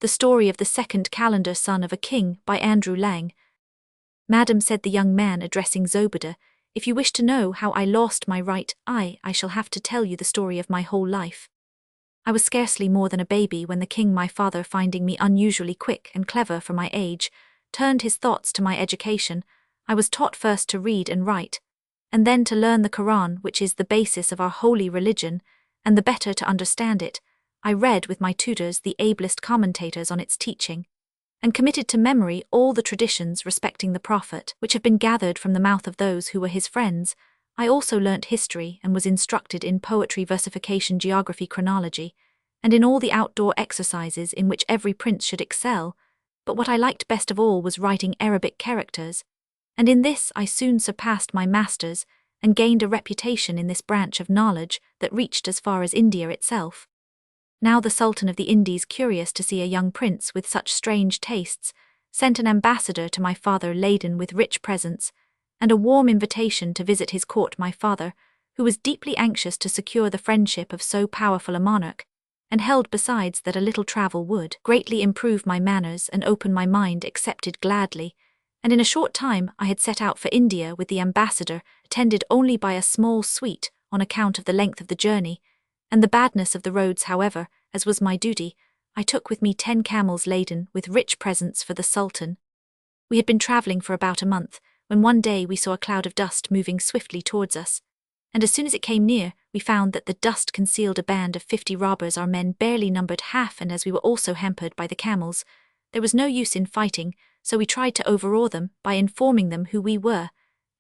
The Story of the Second Calender, Son of a King, by Andrew Lang. Madam, said the young man, addressing Zobeide, if you wish to know how I lost my right eye, I shall have to tell you the story of my whole life. I was scarcely more than a baby when the king my father, finding me unusually quick and clever for my age, turned his thoughts to my education. I was taught first to read and write, and then to learn the Quran, which is the basis of our holy religion, and the better to understand it, I read with my tutors the ablest commentators on its teaching, and committed to memory all the traditions respecting the Prophet, which have been gathered from the mouth of those who were his friends. I also learnt history and was instructed in poetry, versification, geography, chronology, and in all the outdoor exercises in which every prince should excel, but what I liked best of all was writing Arabic characters, and in this I soon surpassed my masters, and gained a reputation in this branch of knowledge that reached as far as India itself. Now the Sultan of the Indies, curious to see a young prince with such strange tastes, sent an ambassador to my father laden with rich presents, and a warm invitation to visit his court. My father, who was deeply anxious to secure the friendship of so powerful a monarch, and held besides that a little travel would greatly improve my manners and open my mind, accepted gladly, and in a short time I had set out for India with the ambassador, attended only by a small suite on account of the length of the journey, and the badness of the roads. However, as was my duty, I took with me 10 camels laden with rich presents for the Sultan. We had been travelling for about a month, when one day we saw a cloud of dust moving swiftly towards us, and as soon as it came near, we found that the dust concealed a band of 50 robbers. Our men barely numbered half, and as we were also hampered by the camels, there was no use in fighting, so we tried to overawe them by informing them who we were,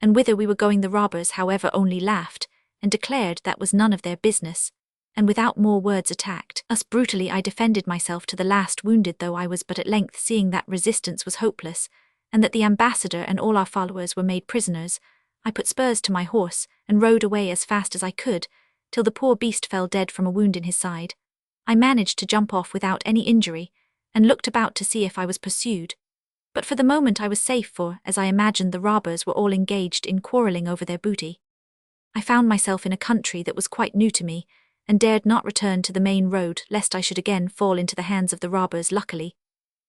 and whither we were going. The robbers, however, only laughed, and declared that was none of their business, and without more words attacked us brutally. I defended myself to the last, wounded though I was, but at length, seeing that resistance was hopeless, and that the ambassador and all our followers were made prisoners, I put spurs to my horse and rode away as fast as I could, till the poor beast fell dead from a wound in his side. I managed to jump off without any injury, and looked about to see if I was pursued, but for the moment I was safe, for, as I imagined, the robbers were all engaged in quarrelling over their booty. I found myself in a country that was quite new to me, and dared not return to the main road lest I should again fall into the hands of the robbers. Luckily,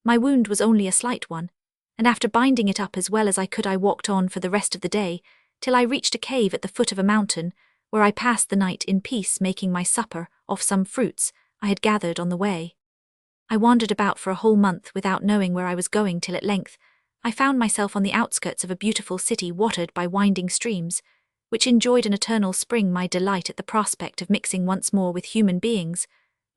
my wound was only a slight one, and after binding it up as well as I could, I walked on for the rest of the day, till I reached a cave at the foot of a mountain, where I passed the night in peace, making my supper off some fruits I had gathered on the way. I wandered about for a whole month without knowing where I was going, till at length I found myself on the outskirts of a beautiful city watered by winding streams, which enjoyed an eternal spring. My delight at the prospect of mixing once more with human beings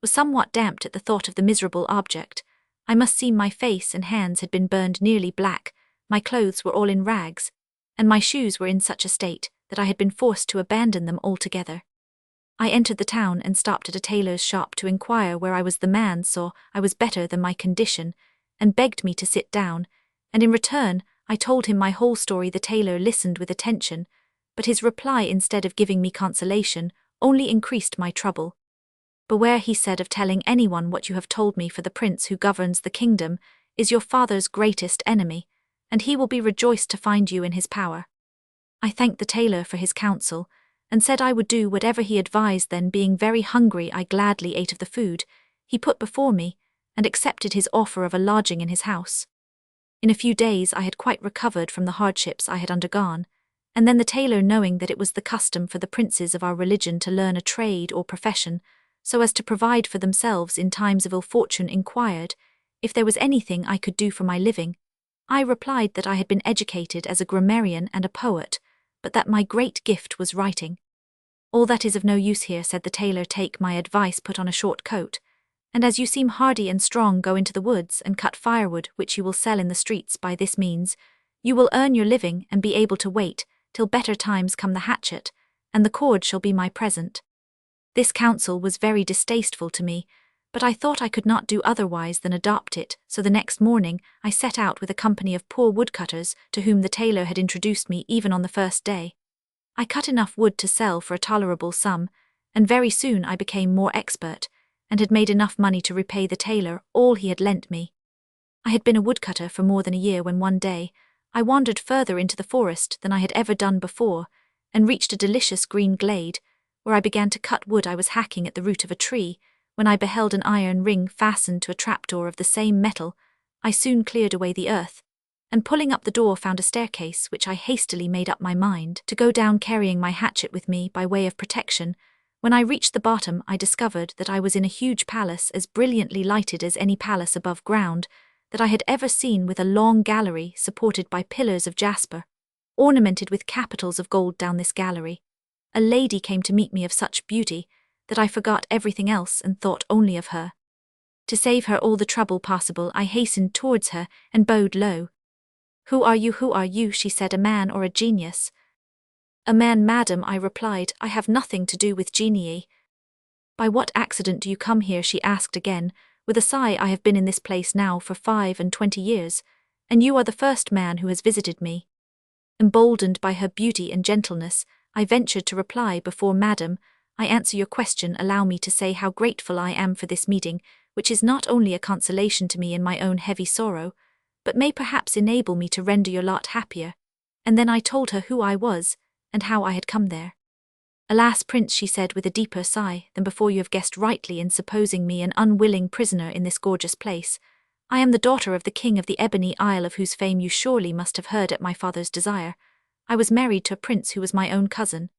was somewhat damped at the thought of the miserable object. I must see my face and hands had been burned nearly black, my clothes were all in rags, and my shoes were in such a state that I had been forced to abandon them altogether. I entered the town and stopped at a tailor's shop to inquire where I was. The man saw I was better than my condition, and begged me to sit down, and in return I told him my whole story. The tailor listened with attention, but his reply, instead of giving me consolation, only increased my trouble. Beware, he said, of telling anyone what you have told me, for the prince who governs the kingdom is your father's greatest enemy, and he will be rejoiced to find you in his power. I thanked the tailor for his counsel, and said I would do whatever he advised. Then, being very hungry, I gladly ate of the food he put before me, and accepted his offer of a lodging in his house. In a few days I had quite recovered from the hardships I had undergone, and then the tailor, knowing that it was the custom for the princes of our religion to learn a trade or profession, so as to provide for themselves in times of ill fortune, inquired if there was anything I could do for my living. I replied that I had been educated as a grammarian and a poet, but that my great gift was writing. All that is of no use here, said the tailor. Take my advice, put on a short coat, and as you seem hardy and strong, go into the woods and cut firewood, which you will sell in the streets. By this means you will earn your living and be able to wait till better times come. The hatchet and the cord shall be my present. This counsel was very distasteful to me, but I thought I could not do otherwise than adopt it, so the next morning I set out with a company of poor woodcutters to whom the tailor had introduced me even on the first day. I cut enough wood to sell for a tolerable sum, and very soon I became more expert, and had made enough money to repay the tailor all he had lent me. I had been a woodcutter for more than a year when one day I wandered further into the forest than I had ever done before, and reached a delicious green glade, where I began to cut wood. I was hacking at the root of a tree, when I beheld an iron ring fastened to a trapdoor of the same metal, I soon cleared away the earth, and pulling up the door found a staircase which I hastily made up my mind to go down, carrying my hatchet with me by way of protection. When I reached the bottom, I discovered that I was in a huge palace as brilliantly lighted as any palace above ground that I had ever seen, with a long gallery supported by pillars of jasper, ornamented with capitals of gold. Down this gallery, a lady came to meet me of such beauty that I forgot everything else and thought only of her. To save her all the trouble possible, I hastened towards her and bowed low. "Who are you? Who are you?" she said. "A man or a genius?" "A man, madam," I replied. "I have nothing to do with genii." "By what accident do you come here?" she asked again, with a sigh. "I have been in this place now for 25 years, and you are the first man who has visited me." Emboldened by her beauty and gentleness, I ventured to reply. "Before, madam, I answer your question, allow me to say how grateful I am for this meeting, which is not only a consolation to me in my own heavy sorrow, but may perhaps enable me to render your lot happier." And then I told her who I was, and how I had come there. "Alas, prince," she said with a deeper sigh than before, "you have guessed rightly in supposing me an unwilling prisoner in this gorgeous place. I am the daughter of the king of the Ebony Isle, of whose fame you surely must have heard at my father's desire. I was married to a prince who was my own cousin,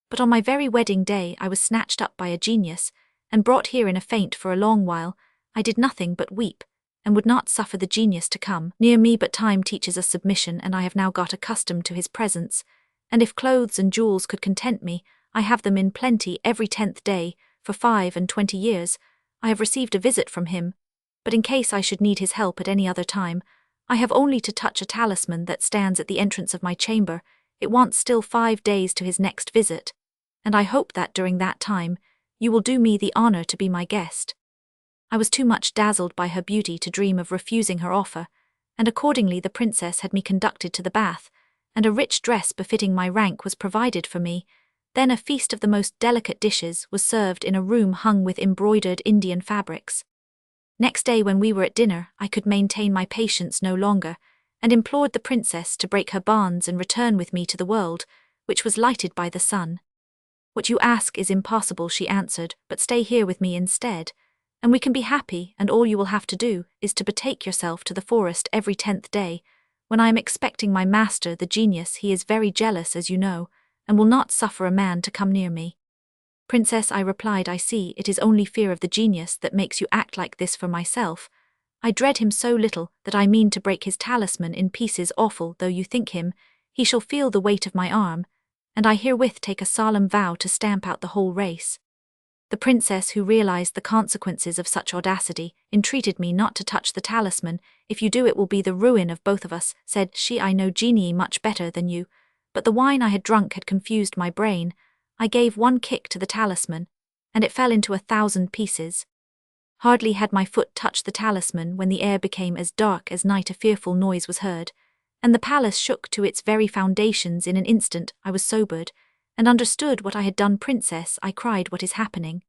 but on my very wedding day I was snatched up by a genius, and brought here in a faint. For a long while I did nothing but weep, and would not suffer the genius to come near me. But time teaches us submission, and I have now got accustomed to his presence, and if clothes and jewels could content me, I have them in plenty every 10th day. For 25 years I have received a visit from him, but in case I should need his help at any other time, I have only to touch a talisman that stands at the entrance of my chamber. It wants still 5 days to his next visit, and I hope that during that time you will do me the honor to be my guest." I was too much dazzled by her beauty to dream of refusing her offer, and accordingly the princess had me conducted to the bath, and a rich dress befitting my rank was provided for me. Then a feast of the most delicate dishes was served in a room hung with embroidered Indian fabrics. Next day, when we were at dinner, I could maintain my patience no longer, and implored the princess to break her bonds and return with me to the world, which was lighted by the sun. "What you ask is impossible," she answered, "but stay here with me instead, and we can be happy, and all you will have to do is to betake yourself to the forest every 10th day, when I am expecting my master, the genius. He is very jealous, as you know, and will not suffer a man to come near me." "Princess," I replied, "I see it is only fear of the genius that makes you act like this. For myself, I dread him so little that I mean to break his talisman in pieces. Awful though you think him, he shall feel the weight of my arm, and I herewith take a solemn vow to stamp out the whole race." The princess, who realized the consequences of such audacity, entreated me not to touch the talisman. "If you do, it will be the ruin of both of us," said she. "I know genii much better than you, but the wine I had drunk had confused my brain. I gave one kick to the talisman, and it fell into 1,000 pieces. Hardly had my foot touched the talisman when the air became as dark as night. A fearful noise was heard, and the palace shook to its very foundations. In an instant I was sobered, and understood what I had done. "Princess," I cried, "what is happening?"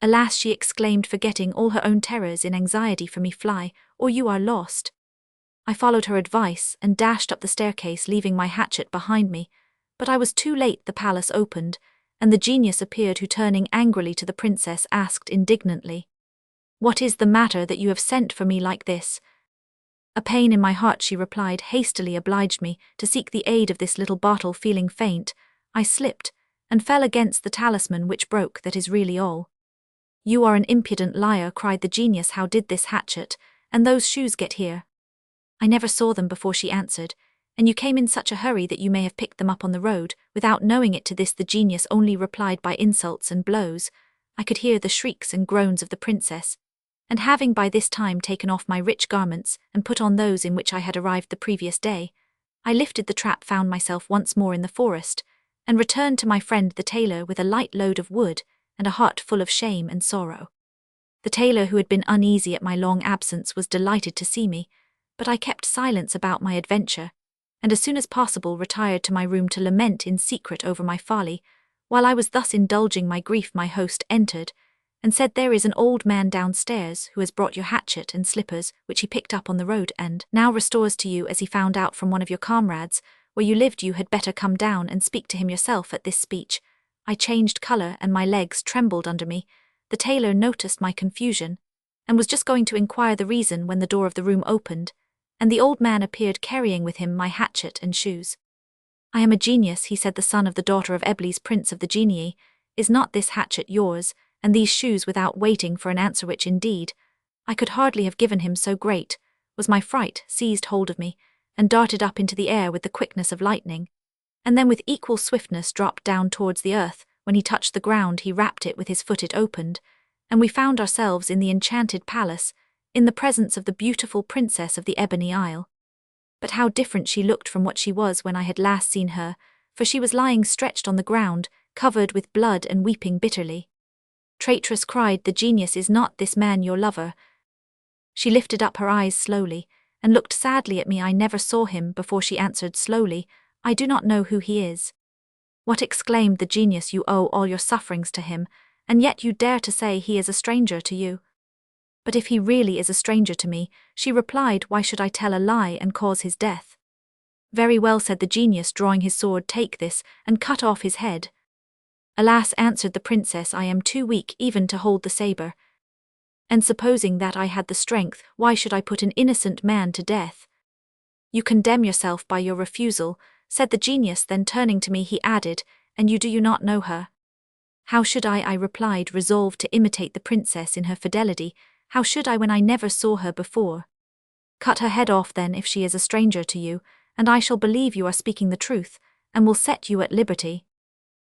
"Alas," she exclaimed, forgetting all her own terrors in anxiety for me, "fly, or you are lost." I followed her advice and dashed up the staircase, leaving my hatchet behind me, but I was too late. The palace opened, and the genius appeared, who, turning angrily to the princess, asked indignantly, "What is the matter that you have sent for me like this?" "A pain in my heart," she replied, hastily obliged me to seek the aid of this little bottle. Feeling faint, I slipped and fell against the talisman, which broke. "That is really all." "You are an impudent liar," cried the genius. "How did this hatchet and those shoes get here?" "I never saw them before," she answered, "and you came in such a hurry that you may have picked them up on the road without knowing it." To this the genius only replied by insults and blows. I could hear the shrieks and groans of the princess, and having by this time taken off my rich garments and put on those in which I had arrived the previous day, I lifted the trap, found myself once more in the forest, and returned to my friend the tailor with a light load of wood and a heart full of shame and sorrow. The tailor, who had been uneasy at my long absence, was delighted to see me, but I kept silence about my adventure, and as soon as possible retired to my room to lament in secret over my folly. While I was thus indulging my grief, my host entered, and said, "There is an old man downstairs who has brought your hatchet and slippers, which he picked up on the road, and now restores to you, as he found out from one of your comrades where you lived. You had better come down and speak to him yourself." At this speech I changed color, and my legs trembled under me. The tailor noticed my confusion, and was just going to inquire the reason when the door of the room opened, and the old man appeared carrying with him my hatchet and shoes. "I am a genius," he said. "The son of the daughter of Eblis, prince of the genii. Is not this hatchet yours, and these shoes?" Without waiting for an answer, which indeed I could hardly have given him, so great was my fright, seized hold of me, and darted up into the air with the quickness of lightning, and then with equal swiftness dropped down towards the earth. When he touched the ground, he rapped it with his foot. It opened, and we found ourselves in the enchanted palace, in the presence of the beautiful princess of the Ebony Isle. But how different she looked from what she was when I had last seen her, for she was lying stretched on the ground, covered with blood and weeping bitterly. "Traitress," cried the genius, "is not this man your lover?" She lifted up her eyes slowly, and looked sadly at me. "I never saw him before," she answered slowly. "I do not know who he is." "What?" exclaimed the genius. "You owe all your sufferings to him, and yet you dare to say he is a stranger to you?" "But if he really is a stranger to me," she replied, "why should I tell a lie and cause his death?" "Very well," said the genius, drawing his sword, "take this, and cut off his head." "Alas," answered the princess, "I am too weak even to hold the saber. And supposing that I had the strength, why should I put an innocent man to death?" "You condemn yourself by your refusal," said the genius. Then turning to me, he added, "And you do not know her?" "How should I replied, resolved to imitate the princess in her fidelity. "How should I when I never saw her before?" "Cut her head off then if she is a stranger to you, and I shall believe you are speaking the truth, and will set you at liberty."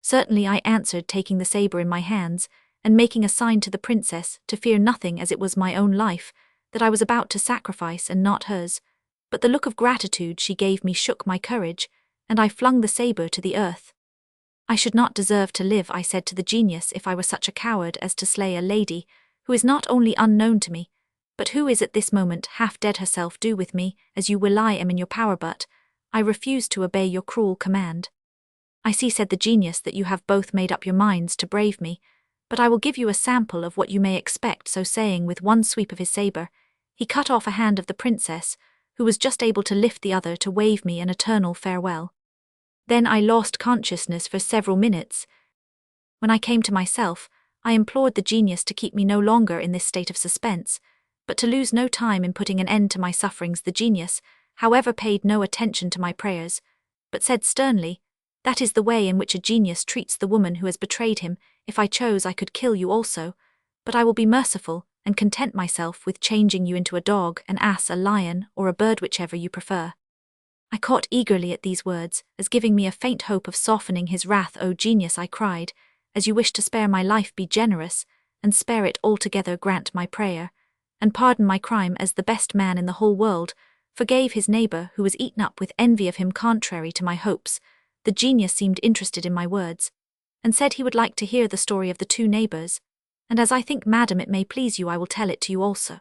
"Certainly," I answered, taking the saber in my hands, and making a sign to the princess to fear nothing, as it was my own life that I was about to sacrifice and not hers. But the look of gratitude she gave me shook my courage, and I flung the saber to the earth. "I should not deserve to live," I said to the genius, "if I were such a coward as to slay a lady who is not only unknown to me, but who is at this moment half dead herself. Do with me as you will, I am in your power, but I refuse to obey your cruel command." "I see," said the genius, "that you have both made up your minds to brave me, but I will give you a sample of what you may expect." So saying, with one sweep of his saber, he cut off a hand of the princess, who was just able to lift the other to wave me an eternal farewell. Then I lost consciousness for several minutes. When I came to myself, I implored the genius to keep me no longer in this state of suspense, but to lose no time in putting an end to my sufferings. The genius, however, paid no attention to my prayers, but said sternly, "That is the way in which a genius treats the woman who has betrayed him. If I chose, I could kill you also, but I will be merciful and content myself with changing you into a dog, an ass, a lion, or a bird, whichever you prefer." I caught eagerly at these words, as giving me a faint hope of softening his wrath. "O genius," I cried, "as you wish to spare my life, be generous, and spare it altogether. Grant my prayer, and pardon my crime, as the best man in the whole world forgave his neighbor who was eaten up with envy of him contrary to my hopes." The genius seemed interested in my words, and said he would like to hear the story of the two neighbors, "And as I think, madam, it may please you, I will tell it to you also."